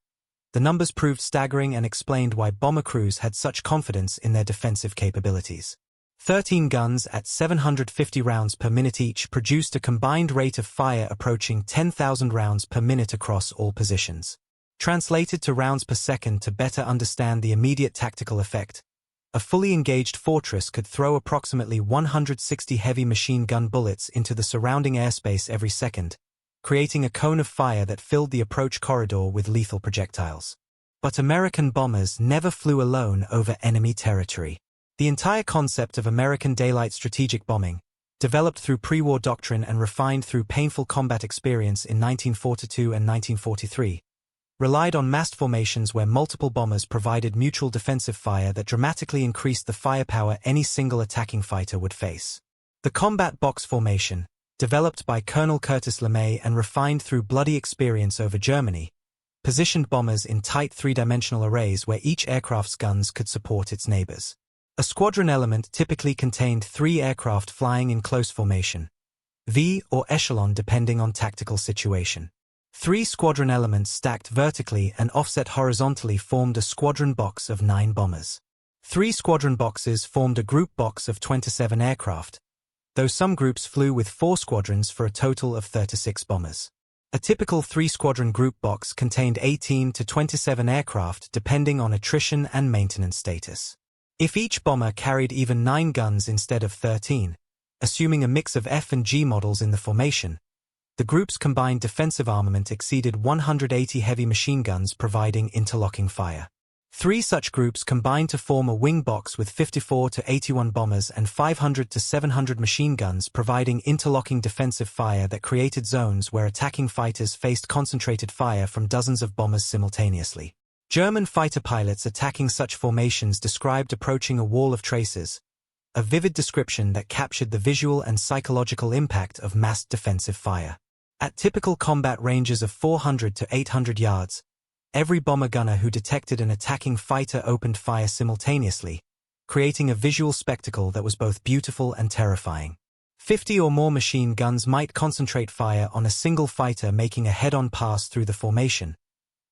the numbers proved staggering and explained why bomber crews had such confidence in their defensive capabilities. 13 guns at 750 rounds per minute each produced a combined rate of fire approaching 10,000 rounds per minute across all positions. Translated to rounds per second to better understand the immediate tactical effect, a fully engaged fortress could throw approximately 160 heavy machine gun bullets into the surrounding airspace every second, creating a cone of fire that filled the approach corridor with lethal projectiles. But American bombers never flew alone over enemy territory. The entire concept of American daylight strategic bombing, developed through pre-war doctrine and refined through painful combat experience in 1942 and 1943, relied on massed formations where multiple bombers provided mutual defensive fire that dramatically increased the firepower any single attacking fighter would face. The combat box formation, developed by Colonel Curtis LeMay and refined through bloody experience over Germany, positioned bombers in tight three-dimensional arrays where each aircraft's guns could support its neighbors. A squadron element typically contained 3 aircraft flying in close formation, V or echelon depending on tactical situation. 3 squadron elements stacked vertically and offset horizontally formed a squadron box of 9 bombers. 3 squadron boxes formed a group box of 27 aircraft, though some groups flew with 4 squadrons for a total of 36 bombers. A typical 3-squadron group box contained 18 to 27 aircraft depending on attrition and maintenance status. If each bomber carried even 9 guns instead of 13, assuming a mix of F and G models in the formation, the group's combined defensive armament exceeded 180 heavy machine guns providing interlocking fire. 3 such groups combined to form a wing box with 54 to 81 bombers and 500 to 700 machine guns providing interlocking defensive fire that created zones where attacking fighters faced concentrated fire from dozens of bombers simultaneously. German fighter pilots attacking such formations described approaching a wall of traces, a vivid description that captured the visual and psychological impact of massed defensive fire. At typical combat ranges of 400 to 800 yards, every bomber gunner who detected an attacking fighter opened fire simultaneously, creating a visual spectacle that was both beautiful and terrifying. 50 or more machine guns might concentrate fire on a single fighter making a head-on pass through the formation,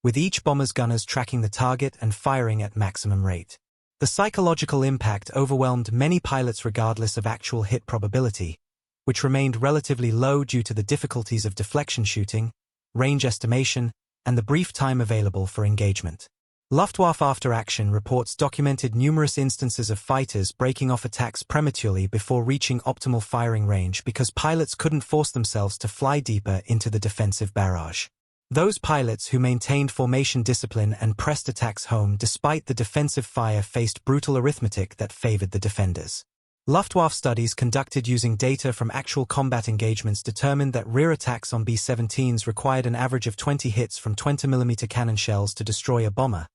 with each bomber's gunners tracking the target and firing at maximum rate. The psychological impact overwhelmed many pilots regardless of actual hit probability, which remained relatively low due to the difficulties of deflection shooting, range estimation, and the brief time available for engagement. Luftwaffe After Action reports documented numerous instances of fighters breaking off attacks prematurely before reaching optimal firing range because pilots couldn't force themselves to fly deeper into the defensive barrage. Those pilots who maintained formation discipline and pressed attacks home despite the defensive fire faced brutal arithmetic that favored the defenders. Luftwaffe studies conducted using data from actual combat engagements determined that rear attacks on B-17s required an average of 20 hits from 20mm cannon shells to destroy a bomber,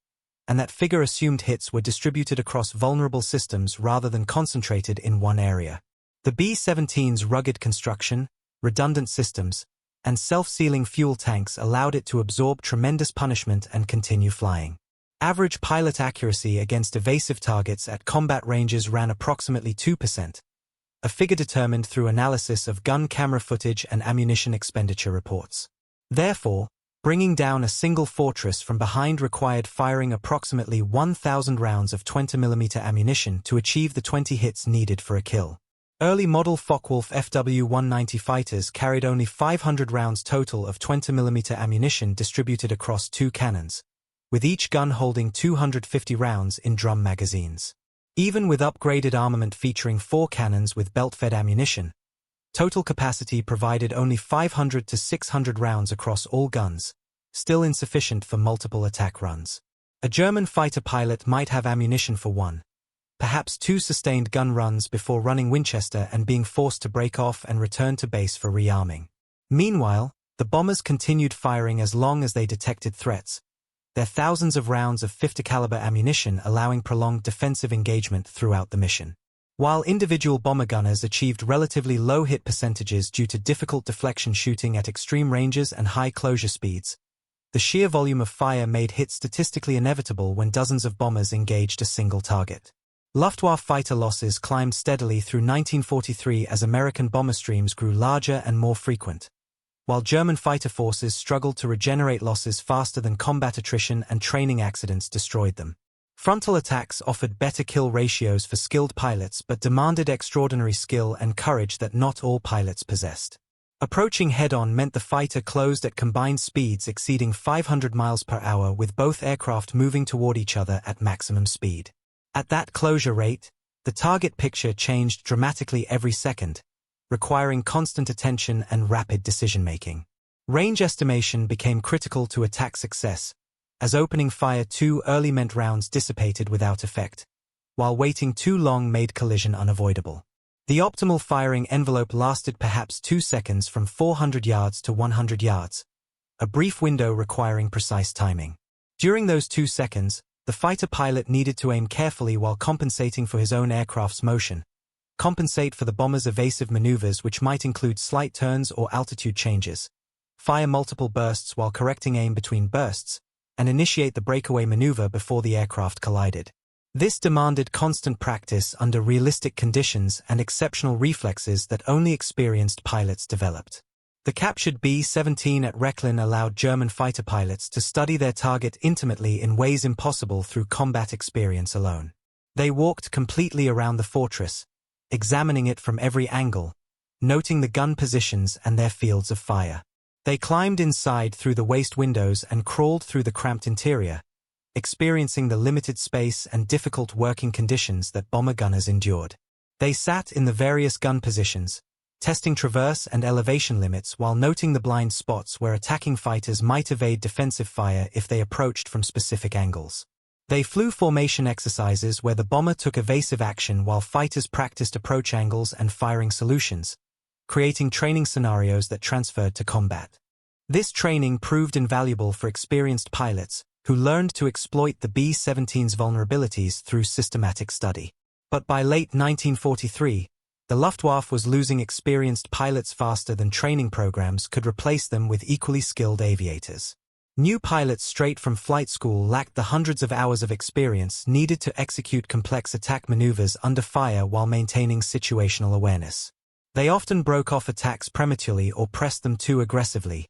and that figure assumed hits were distributed across vulnerable systems rather than concentrated in one area. The B-17's rugged construction, redundant systems, and self-sealing fuel tanks allowed it to absorb tremendous punishment and continue flying. Average pilot accuracy against evasive targets at combat ranges ran approximately 2%, a figure determined through analysis of gun camera footage and ammunition expenditure reports. Therefore, bringing down a single fortress from behind required firing approximately 1,000 rounds of 20mm ammunition to achieve the 20 hits needed for a kill. Early model Focke-Wulf FW-190 fighters carried only 500 rounds total of 20mm ammunition distributed across 2 cannons, with each gun holding 250 rounds in drum magazines. Even with upgraded armament featuring 4 cannons with belt-fed ammunition, total capacity provided only 500 to 600 rounds across all guns, still insufficient for multiple attack runs. A German fighter pilot might have ammunition for 1, perhaps 2 sustained gun runs before running Winchester and being forced to break off and return to base for rearming. Meanwhile, the bombers continued firing as long as they detected threats, their thousands of rounds of 50 caliber ammunition allowing prolonged defensive engagement throughout the mission. While individual bomber gunners achieved relatively low hit percentages due to difficult deflection shooting at extreme ranges and high closure speeds, the sheer volume of fire made hits statistically inevitable when dozens of bombers engaged a single target. Luftwaffe fighter losses climbed steadily through 1943 as American bomber streams grew larger and more frequent, while German fighter forces struggled to regenerate losses faster than combat attrition and training accidents destroyed them. Frontal attacks offered better kill ratios for skilled pilots but demanded extraordinary skill and courage that not all pilots possessed. Approaching head-on meant the fighter closed at combined speeds exceeding 500 miles per hour with both aircraft moving toward each other at maximum speed. At that closure rate, the target picture changed dramatically every second, requiring constant attention and rapid decision-making. Range estimation became critical to attack success, as opening fire too early meant rounds dissipated without effect, while waiting too long made collision unavoidable. The optimal firing envelope lasted perhaps 2 seconds from 400 yards to 100 yards, a brief window requiring precise timing. During those 2 seconds, the fighter pilot needed to aim carefully while compensating for his own aircraft's motion, compensate for the bomber's evasive maneuvers which might include slight turns or altitude changes, fire multiple bursts while correcting aim between bursts, and initiate the breakaway maneuver before the aircraft collided. This demanded constant practice under realistic conditions and exceptional reflexes that only experienced pilots developed. The captured B-17 at Rechlin allowed German fighter pilots to study their target intimately in ways impossible through combat experience alone. They walked completely around the fortress, examining it from every angle, noting the gun positions and their fields of fire. They climbed inside through the waste windows and crawled through the cramped interior, experiencing the limited space and difficult working conditions that bomber gunners endured. They sat in the various gun positions, testing traverse and elevation limits while noting the blind spots where attacking fighters might evade defensive fire if they approached from specific angles. They flew formation exercises where the bomber took evasive action while fighters practiced approach angles and firing solutions, creating training scenarios that transferred to combat. This training proved invaluable for experienced pilots, who learned to exploit the B-17's vulnerabilities through systematic study. But by late 1943, the Luftwaffe was losing experienced pilots faster than training programs could replace them with equally skilled aviators. New pilots straight from flight school lacked the hundreds of hours of experience needed to execute complex attack maneuvers under fire while maintaining situational awareness. They often broke off attacks prematurely or pressed them too aggressively,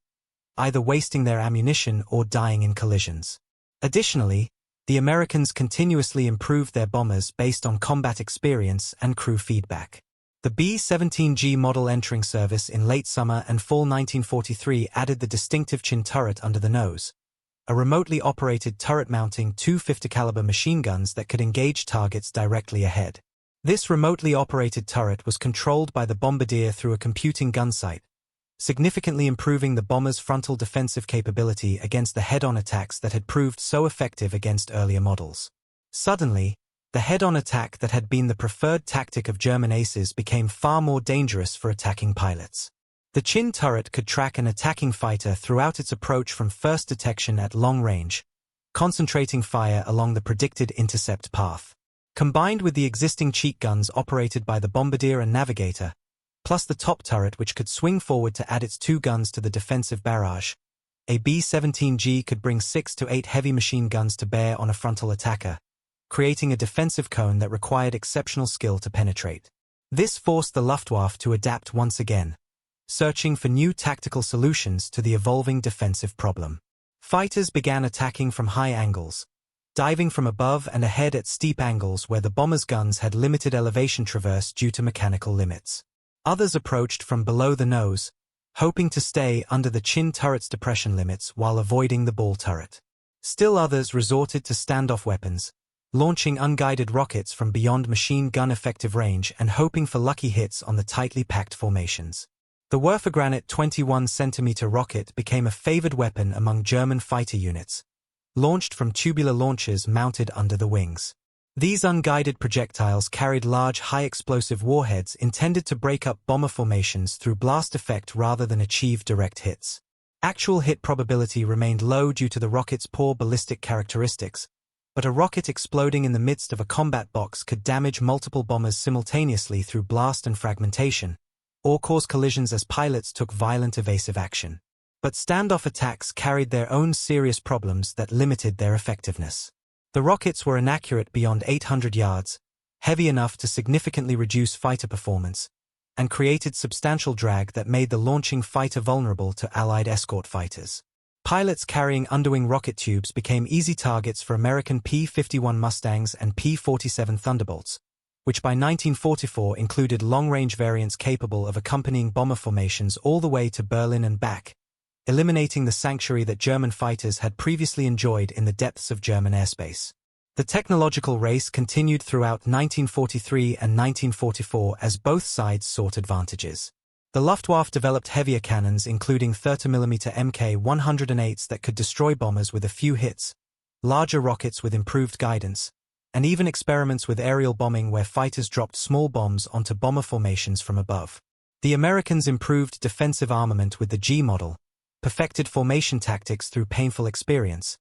either wasting their ammunition or dying in collisions. Additionally, the Americans continuously improved their bombers based on combat experience and crew feedback. The B-17G model entering service in late summer and fall 1943 added the distinctive chin turret under the nose, a remotely operated turret-mounting 250 caliber machine guns that could engage targets directly ahead. This remotely operated turret was controlled by the bombardier through a computing gun sight, significantly improving the bomber's frontal defensive capability against the head-on attacks that had proved so effective against earlier models. Suddenly, the head-on attack that had been the preferred tactic of German aces became far more dangerous for attacking pilots. The chin turret could track an attacking fighter throughout its approach from first detection at long range, concentrating fire along the predicted intercept path. Combined with the existing cheek guns operated by the bombardier and navigator, plus the top turret which could swing forward to add its 2 guns to the defensive barrage, a B-17G could bring 6 to 8 heavy machine guns to bear on a frontal attacker, creating a defensive cone that required exceptional skill to penetrate. This forced the Luftwaffe to adapt once again, searching for new tactical solutions to the evolving defensive problem. Fighters began attacking from high angles, diving from above and ahead at steep angles where the bomber's guns had limited elevation traverse due to mechanical limits. Others approached from below the nose, hoping to stay under the chin turret's depression limits while avoiding the ball turret. Still others resorted to standoff weapons, launching unguided rockets from beyond machine gun effective range and hoping for lucky hits on the tightly packed formations. The Werfergranit 21-centimeter rocket became a favored weapon among German fighter units, launched from tubular launchers mounted under the wings. These unguided projectiles carried large high-explosive warheads intended to break up bomber formations through blast effect rather than achieve direct hits. Actual hit probability remained low due to the rocket's poor ballistic characteristics, but a rocket exploding in the midst of a combat box could damage multiple bombers simultaneously through blast and fragmentation, or cause collisions as pilots took violent evasive action. But standoff attacks carried their own serious problems that limited their effectiveness. The rockets were inaccurate beyond 800 yards, heavy enough to significantly reduce fighter performance, and created substantial drag that made the launching fighter vulnerable to Allied escort fighters. Pilots carrying underwing rocket tubes became easy targets for American P-51 Mustangs and P-47 Thunderbolts, which by 1944 included long-range variants capable of accompanying bomber formations all the way to Berlin and back, eliminating the sanctuary that German fighters had previously enjoyed in the depths of German airspace. The technological race continued throughout 1943 and 1944 as both sides sought advantages. The Luftwaffe developed heavier cannons including 30mm Mk108s that could destroy bombers with a few hits, larger rockets with improved guidance, and even experiments with aerial bombing where fighters dropped small bombs onto bomber formations from above. The Americans improved defensive armament with the G model, perfected formation tactics through painful experience,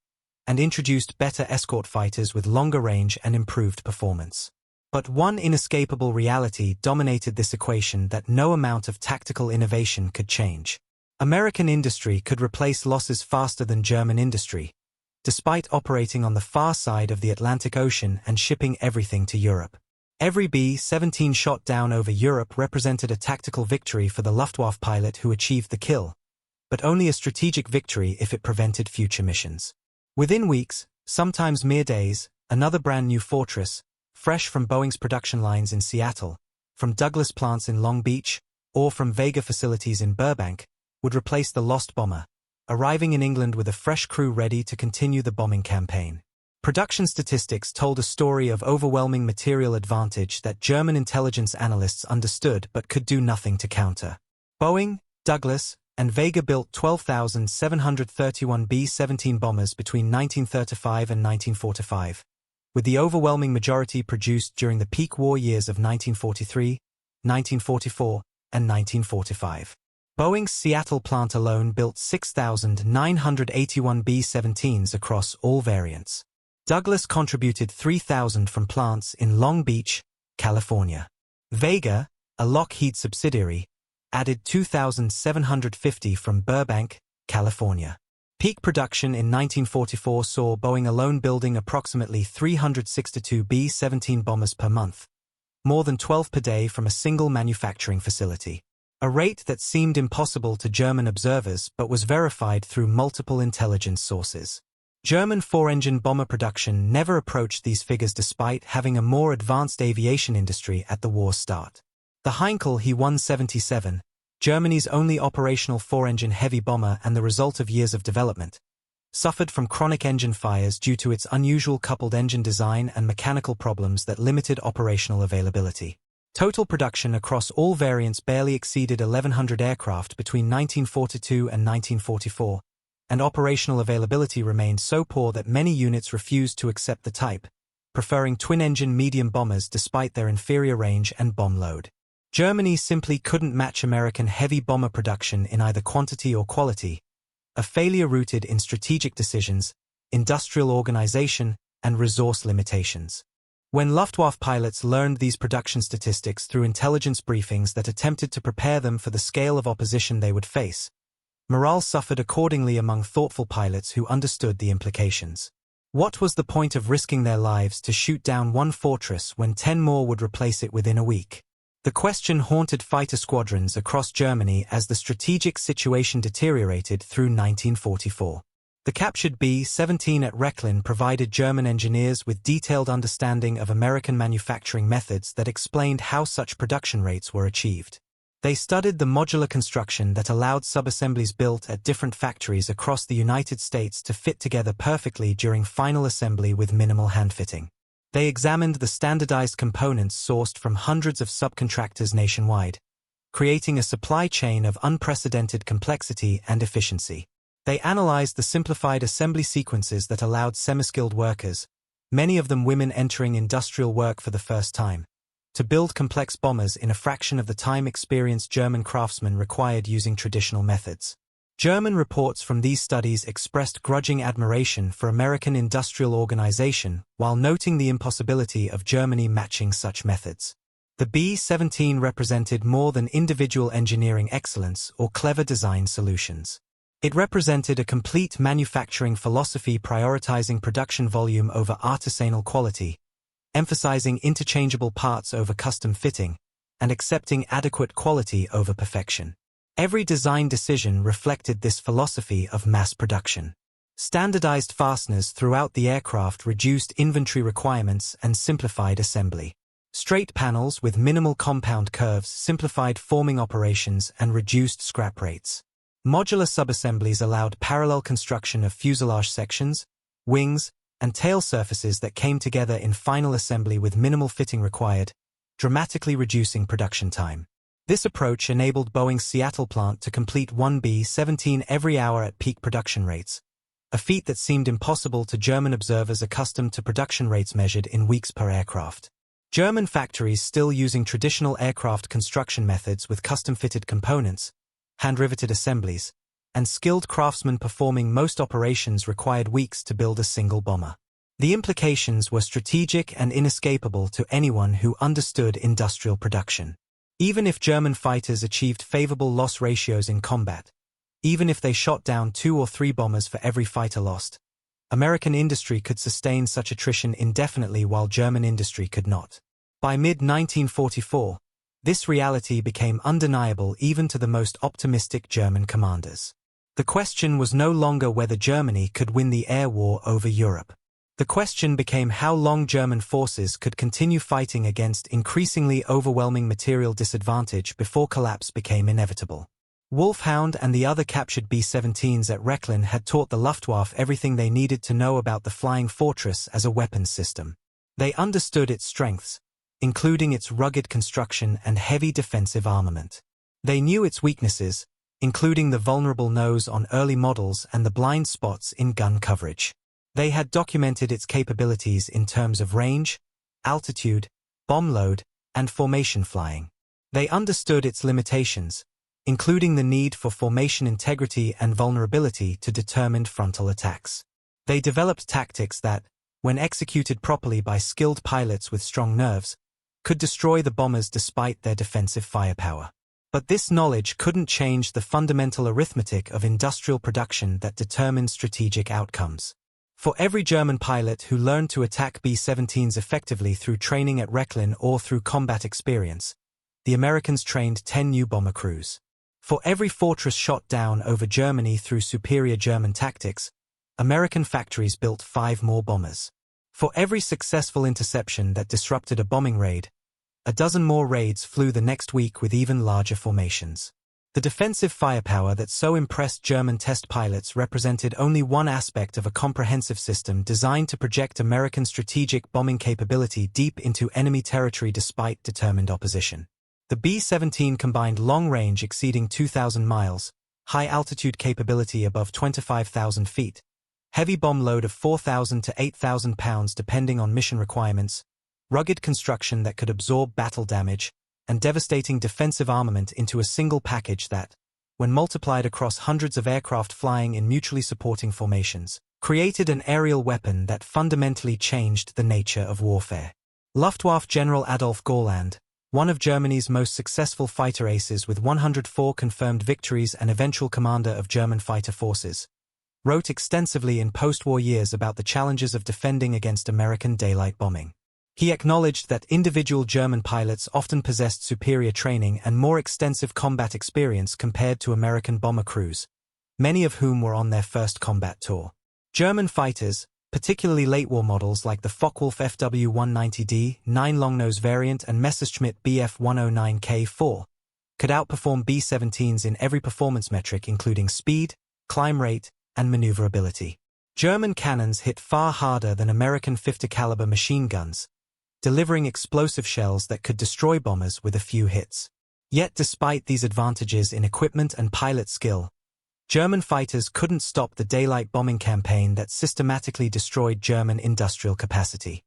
and introduced better escort fighters with longer range and improved performance. But one inescapable reality dominated this equation that no amount of tactical innovation could change. American industry could replace losses faster than German industry, despite operating on the far side of the Atlantic Ocean and shipping everything to Europe. Every B-17 shot down over Europe represented a tactical victory for the Luftwaffe pilot who achieved the kill, but only a strategic victory if it prevented future missions. Within weeks, sometimes mere days, another brand new fortress, fresh from Boeing's production lines in Seattle, from Douglas plants in Long Beach, or from Vega facilities in Burbank, would replace the lost bomber, arriving in England with a fresh crew ready to continue the bombing campaign. Production statistics told a story of overwhelming material advantage that German intelligence analysts understood but could do nothing to counter. Boeing, Douglas, and Vega built 12,731 B-17 bombers between 1935 and 1945, with the overwhelming majority produced during the peak war years of 1943, 1944, and 1945. Boeing's Seattle plant alone built 6,981 B-17s across all variants. Douglas contributed 3,000 from plants in Long Beach, California. Vega, a Lockheed subsidiary, added 2,750 from Burbank, California. Peak production in 1944 saw Boeing alone building approximately 362 B-17 bombers per month, more than 12 per day from a single manufacturing facility. A rate that seemed impossible to German observers but was verified through multiple intelligence sources. German four-engine bomber production never approached these figures despite having a more advanced aviation industry at the war's start. The Heinkel He-177, Germany's only operational four-engine heavy bomber and the result of years of development, suffered from chronic engine fires due to its unusual coupled engine design and mechanical problems that limited operational availability. Total production across all variants barely exceeded 1,100 aircraft between 1942 and 1944, and operational availability remained so poor that many units refused to accept the type, preferring twin-engine medium bombers despite their inferior range and bomb load. Germany simply couldn't match American heavy bomber production in either quantity or quality, a failure rooted in strategic decisions, industrial organization, and resource limitations. When Luftwaffe pilots learned these production statistics through intelligence briefings that attempted to prepare them for the scale of opposition they would face, morale suffered accordingly among thoughtful pilots who understood the implications. What was the point of risking their lives to shoot down one fortress when 10 more would replace it within a week? The question haunted fighter squadrons across Germany as the strategic situation deteriorated through 1944. The captured B-17 at Rechlin provided German engineers with detailed understanding of American manufacturing methods that explained how such production rates were achieved. They studied the modular construction that allowed subassemblies built at different factories across the United States to fit together perfectly during final assembly with minimal handfitting. They examined the standardized components sourced from hundreds of subcontractors nationwide, creating a supply chain of unprecedented complexity and efficiency. They analyzed the simplified assembly sequences that allowed semi-skilled workers, many of them women entering industrial work for the first time, to build complex bombers in a fraction of the time experienced German craftsmen required using traditional methods. German reports from these studies expressed grudging admiration for American industrial organization while noting the impossibility of Germany matching such methods. The B-17 represented more than individual engineering excellence or clever design solutions. It represented a complete manufacturing philosophy prioritizing production volume over artisanal quality, emphasizing interchangeable parts over custom fitting, and accepting adequate quality over perfection. Every design decision reflected this philosophy of mass production. Standardized fasteners throughout the aircraft reduced inventory requirements and simplified assembly. Straight panels with minimal compound curves simplified forming operations and reduced scrap rates. Modular subassemblies allowed parallel construction of fuselage sections, wings, and tail surfaces that came together in final assembly with minimal fitting required, dramatically reducing production time. This approach enabled Boeing's Seattle plant to complete one B-17 every hour at peak production rates, a feat that seemed impossible to German observers accustomed to production rates measured in weeks per aircraft. German factories still using traditional aircraft construction methods with custom-fitted components, hand-riveted assemblies, and skilled craftsmen performing most operations required weeks to build a single bomber. The implications were strategic and inescapable to anyone who understood industrial production. Even if German fighters achieved favorable loss ratios in combat, even if they shot down 2 or 3 bombers for every fighter lost, American industry could sustain such attrition indefinitely while German industry could not. By mid-1944, this reality became undeniable even to the most optimistic German commanders. The question was no longer whether Germany could win the air war over Europe. The question became how long German forces could continue fighting against increasingly overwhelming material disadvantage before collapse became inevitable. Wolfhound and the other captured B-17s at Rechlin had taught the Luftwaffe everything they needed to know about the Flying Fortress as a weapons system. They understood its strengths, including its rugged construction and heavy defensive armament. They knew its weaknesses, including the vulnerable nose on early models and the blind spots in gun coverage. They had documented its capabilities in terms of range, altitude, bomb load, and formation flying. They understood its limitations, including the need for formation integrity and vulnerability to determined frontal attacks. They developed tactics that, when executed properly by skilled pilots with strong nerves, could destroy the bombers despite their defensive firepower. But this knowledge couldn't change the fundamental arithmetic of industrial production that determined strategic outcomes. For every German pilot who learned to attack B-17s effectively through training at Rechlin or through combat experience, the Americans trained 10 new bomber crews. For every fortress shot down over Germany through superior German tactics, American factories built 5 more bombers. For every successful interception that disrupted a bombing raid, a dozen more raids flew the next week with even larger formations. The defensive firepower that so impressed German test pilots represented only one aspect of a comprehensive system designed to project American strategic bombing capability deep into enemy territory despite determined opposition. The B-17 combined long range exceeding 2,000 miles, high-altitude capability above 25,000 feet, heavy bomb load of 4,000 to 8,000 pounds depending on mission requirements, rugged construction that could absorb battle damage, and devastating defensive armament into a single package that, when multiplied across hundreds of aircraft flying in mutually supporting formations, created an aerial weapon that fundamentally changed the nature of warfare. Luftwaffe General Adolf Gorland, one of Germany's most successful fighter aces with 104 confirmed victories and eventual commander of German fighter forces, wrote extensively in post-war years about the challenges of defending against American daylight bombing. He acknowledged that individual German pilots often possessed superior training and more extensive combat experience compared to American bomber crews, many of whom were on their first combat tour. German fighters, particularly late-war models like the Focke-Wulf FW-190D, 9 longnose variant and Messerschmitt Bf-109K4, could outperform B-17s in every performance metric including speed, climb rate, and maneuverability. German cannons hit far harder than American 50-caliber machine guns, delivering explosive shells that could destroy bombers with a few hits. Yet despite these advantages in equipment and pilot skill, German fighters couldn't stop the daylight bombing campaign that systematically destroyed German industrial capacity.